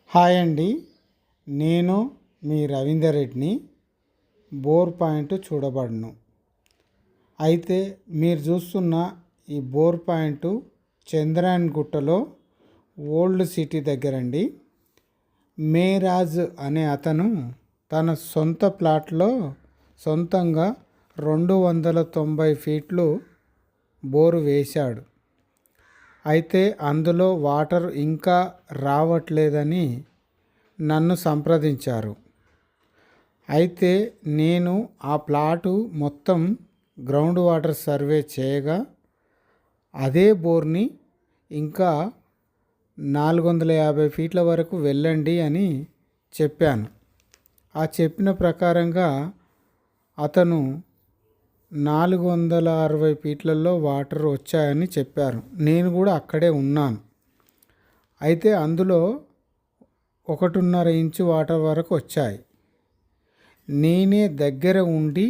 Hi అండి, నేను మీ రవీందర్ రెడ్డిని. బోర్ పాయింట్ చూడబడను. అయితే మీరు చూస్తున్న ఈ బోర్ పాయింట్ చంద్రాయన్ గుట్టలో ఓల్డ్ సిటీ దగ్గరండి. మేరాజ్ అనే అతను తన సొంత ప్లాట్లో సొంతంగా 290 ఫీట్లు బోరు వేశాడు. అయితే అందులో వాటర్ ఇంకా రావట్లేదని నన్ను సంప్రదించారు. అయితే నేను ఆ ప్లాటు మొత్తం గ్రౌండ్ వాటర్ సర్వే చేయగా అదే బోర్ని ఇంకా 450 ఫీట్ల వరకు వెళ్ళండి అని చెప్పాను. ఆ చెప్పిన ప్రకారంగా అతను 460 ఫీట్లలో వాటర్ వచ్చాయని చెప్పారు. నేను కూడా అక్కడే ఉన్నాను. అయితే అందులో 1.5 ఇంచు వాటర్ వరకు వచ్చాయి. నేనే దగ్గర ఉండి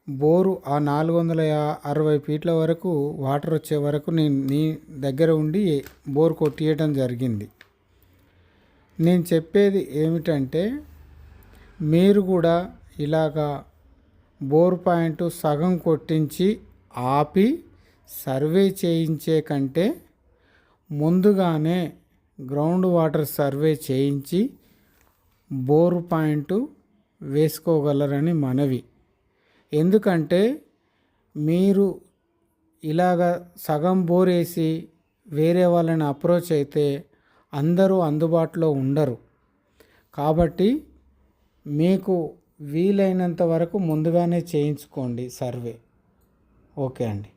బోరు ఆ 460 ఫీట్ల వరకు వాటర్ వచ్చే వరకు నీ దగ్గర ఉండి బోర్ కొట్టియడం జరిగింది. నేను చెప్పేది ఏమిటంటే, మీరు కూడా ఇలాగా బోర్ పాయింట్ సగం కొట్టించి ఆపి సర్వే చేయించే కంటే ముందుగానే గ్రౌండ్ వాటర్ సర్వే చేయించి బోర్ పాయింట్ వేసుకోగలరని మనవి. ఎందుకంటే మీరు ఇలాగ సగం బోర్ వేసి వేరే వాళ్ళని అప్రోచ్ అయితే అందరూ అందుబాటులో ఉండరు. కాబట్టి మీకు వీలైనంత వరకు ముందుగానే చేయించుకోండి సర్వే. ఓకే అండి.